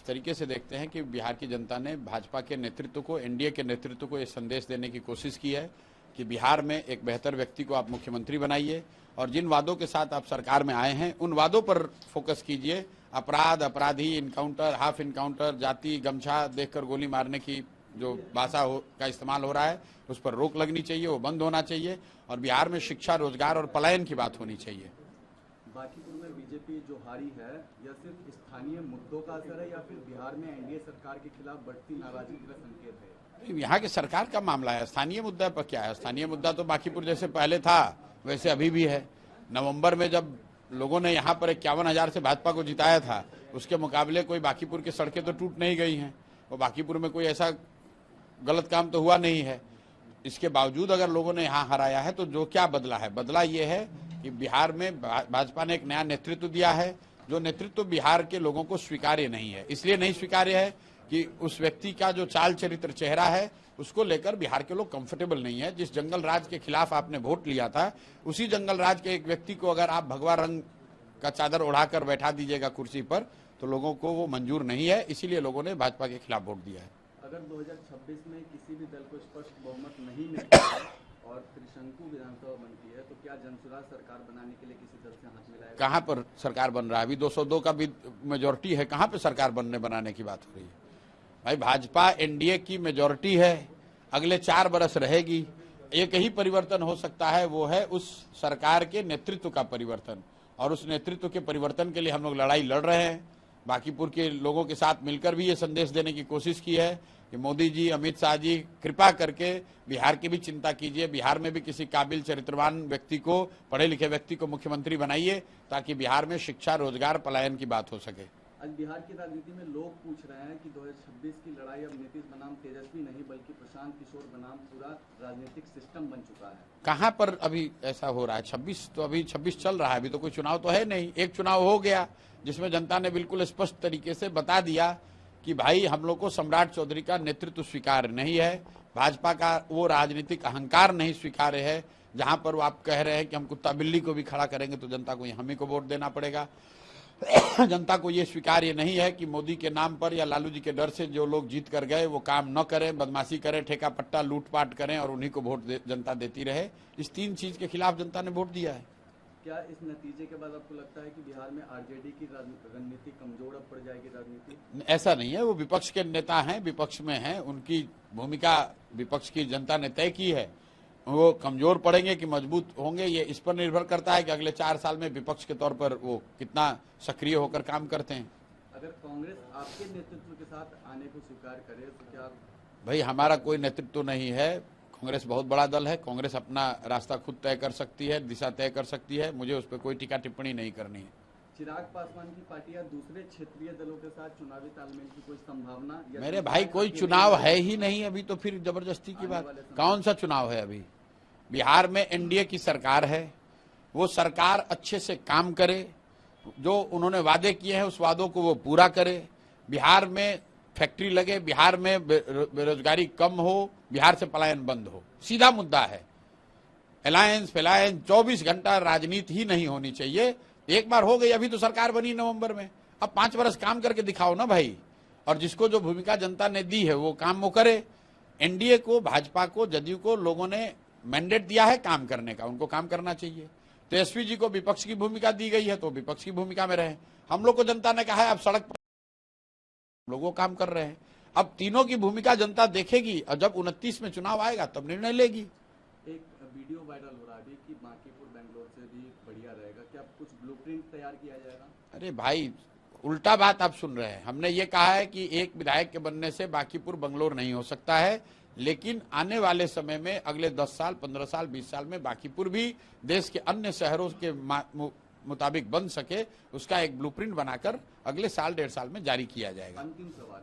तरीके से देखते हैं कि बिहार की जनता ने भाजपा के नेतृत्व को, एनडीए के नेतृत्व को ये संदेश देने की कोशिश की है कि बिहार में एक बेहतर व्यक्ति को आप मुख्यमंत्री बनाइए और जिन वादों के साथ आप सरकार में आए हैं उन वादों पर फोकस कीजिए। अपराध, अपराधी, इनकाउंटर, हाफ इनकाउंटर, जाति, गमछा देखकर गोली मारने की जो भाषा का इस्तेमाल हो रहा है उस पर रोक लगनी चाहिए, वो बंद होना चाहिए और बिहार में शिक्षा, रोजगार और पलायन की बात होनी चाहिए। बांकीपुर में बीजेपी जो हारी है, यह सिर्फ स्थानीय मुद्दों का असर है या फिर बिहार में एनडीए सरकार के खिलाफ बढ़ती नाराजगी का संकेत है? यहाँ के सरकार का मामला है, स्थानीय मुद्दा पर क्या है? स्थानीय मुद्दा तो बांकीपुर जैसे पहले था वैसे अभी भी है। नवंबर में जब लोगों ने यहाँ पर 51,000 से भाजपा को जिताया था, उसके मुकाबले कोई बांकीपुर की सड़कें तो टूट नहीं गई हैं और बांकीपुर में कोई ऐसा गलत काम तो हुआ नहीं है। इसके बावजूद अगर लोगों ने यहाँ हराया है तो जो क्या बदला है? बदला ये है कि बिहार में भाजपा ने एक नया नेतृत्व दिया है, जो नेतृत्व बिहार के लोगों को स्वीकार्य नहीं है। इसलिए नहीं स्वीकार्य है कि उस व्यक्ति का जो चाल चरित्र, चेहरा है, उसको लेकर बिहार के लोग कंफर्टेबल नहीं है। जिस जंगल राज के खिलाफ आपने वोट लिया था, उसी जंगल राज के एक व्यक्ति को अगर आप भगवा रंग का चादर उड़ाकर बैठा दीजिएगा कुर्सी पर तो लोगों को वो मंजूर नहीं है। इसीलिए लोगों ने भाजपा के खिलाफ वोट दिया है। अगर 2026 में किसी भी दल को स्पष्ट बहुमत नहीं मिलता है और त्रिशंकु विधानसभा बनती है तो क्या जनसुराज सरकार बनाने के लिए किसी दल से हाथ मिलाएगा? कहाँ पर सरकार बन रहा है? अभी 202 का भी मेजोरिटी है, कहाँ पे सरकार बनाने की बात हो रही है? भाई, भाजपा एनडीए की मेजोरिटी है, अगले 4 बरस रहेगी। एक ही परिवर्तन हो सकता है, वो है उस सरकार के नेतृत्व का परिवर्तन और उस नेतृत्व के परिवर्तन के लिए हम लोग लड़ाई लड़ रहे हैं। बांकीपुर के लोगों के साथ मिलकर भी ये संदेश देने की कोशिश की है कि मोदी जी, अमित शाह जी, कृपा करके बिहार की भी चिंता कीजिए। बिहार में भी किसी काबिल, चरित्रवान व्यक्ति को, पढ़े लिखे व्यक्ति को मुख्यमंत्री बनाइए ताकि बिहार में शिक्षा, रोजगार, पलायन की बात हो सके। आज बिहार की राजनीति में लोग पूछ रहे हैं कि 2026 की लड़ाई अब नीतीश बनाम तेजस्वी नहीं बल्कि प्रशांत किशोर बनाम पूरा राजनीतिक सिस्टम बन चुका है। कहाँ पर अभी ऐसा हो रहा है? 26 चल रहा है, अभी तो कोई चुनाव तो है नहीं। एक चुनाव हो गया जिसमें जनता ने बिल्कुल स्पष्ट तरीके से बता दिया कि भाई हम लोग को सम्राट चौधरी का नेतृत्व स्वीकार नहीं है, भाजपा का वो राजनीतिक अहंकार नहीं स्वीकार्य है। जहां पर वो आप कह रहे हैं कि हम कुत्ता बिल्ली को भी खड़ा करेंगे तो जनता को हम ही को वोट देना पड़ेगा। जनता को ये स्वीकार्य नहीं है कि मोदी के नाम पर या लालू जी के डर से जो लोग जीत कर गए वो काम न करें, बदमाशी करें, ठेका पट्टा, लूटपाट करें और उन्हीं को वोट जनता देती रहे। इस 3 चीज के खिलाफ जनता ने वोट दिया है। क्या इस नतीजे के बाद आपको लगता है कि बिहार में आरजेडी की रणनीति कमजोर अब पड़ जाएगी? राजनीति ऐसा नहीं है, वो विपक्ष के नेता हैं, विपक्ष में हैं, उनकी भूमिका विपक्ष की जनता ने तय की है। वो कमजोर पड़ेंगे कि मजबूत होंगे ये इस पर निर्भर करता है कि अगले 4 साल में विपक्ष के तौर पर वो कितना सक्रिय होकर काम करते हैं। अगर कांग्रेस आपके नेतृत्व के साथ आने को स्वीकार करे तो क्या? भाई, हमारा कोई नेतृत्व नहीं है। कांग्रेस बहुत बड़ा दल है, कांग्रेस अपना रास्ता खुद तय कर सकती है, दिशा तय कर सकती है। मुझे उस पर कोई टीका टिप्पणी नहीं करनी है। चिराग पासवान की पार्टी या दूसरे क्षेत्रीय दलों के साथ चुनावी तालमेल की कोई संभावना? मेरे भाई, कोई चुनाव है ही नहीं अभी, तो फिर जबरदस्ती की बात। कौन सा चुनाव है अभी? बिहार में एनडीए की सरकार है, वो सरकार अच्छे से काम करे, जो उन्होंने वादे किए हैं उस वादों को वो पूरा करे। बिहार में फैक्ट्री लगे, बिहार में बेरोजगारी कम हो, बिहार से पलायन बंद हो। सीधा मुद्दा है। अलायंस 24 घंटा राजनीति ही नहीं होनी चाहिए। एक बार हो गई, अभी तो सरकार बनी नवंबर में, अब 5 वर्ष काम करके दिखाओ ना भाई। और जिसको जो भूमिका जनता ने दी है वो काम वो करे। एनडीए को, भाजपा को, जदयू को लोगों ने मैंडेट दिया है काम करने का, उनको काम करना चाहिए। तेजस्वी जी को विपक्ष की भूमिका दी गई है तो विपक्ष की भूमिका में रहे। हम लोग को जनता ने कहा है आप सड़क पर, लोगों काम कर रहे हैं। अब तीनों की भूमिका जनता देखेगी और जब 29 में चुनाव आएगा तब निर्णय लेगी। एक वीडियो वायरल हो रहा है कि बांकीपुर बेंगलोर से भी बढ़िया रहेगा, क्या कुछ ब्लूप्रिंट तैयार किया जाएगा? अरे भाई, उल्टा बात आप सुन रहे हैं। हमने ये कहा है कि एक विधायक के बनने से बांकीपुर बंगलोर नहीं हो सकता है, लेकिन आने वाले समय में अगले 10 साल, 15 साल, 20 साल में बांकीपुर भी देश के अन्य शहरों के मुताबिक बन सके, उसका एक ब्लूप्रिंट बनाकर अगले साल, 1.5 साल में जारी किया जाएगा। अंतिम सवाल,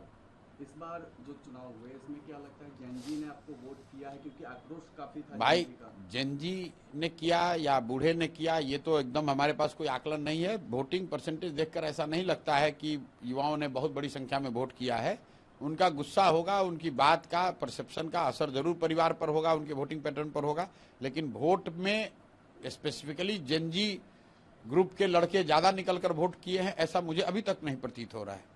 इस बार जो चुनाव हुए इसमें क्या लगता है जेनजी ने आपको वोट किया है? क्योंकि आक्रोश काफी था भाई, जेनजी ने किया या बूढ़े ने किया, ये तो एकदम हमारे पास कोई आकलन नहीं है। वोटिंग परसेंटेज देखकर ऐसा नहीं लगता है कि युवाओं ने बहुत बड़ी संख्या में वोट किया है। उनका गुस्सा होगा, उनकी बात का, परसेप्शन का असर जरूर परिवार पर होगा, उनके वोटिंग पैटर्न पर होगा, लेकिन वोट में स्पेसिफिकली जेनजी ग्रुप के लड़के ज्यादा निकलकर वोट किए हैं ऐसा मुझे अभी तक नहीं प्रतीत हो रहा है।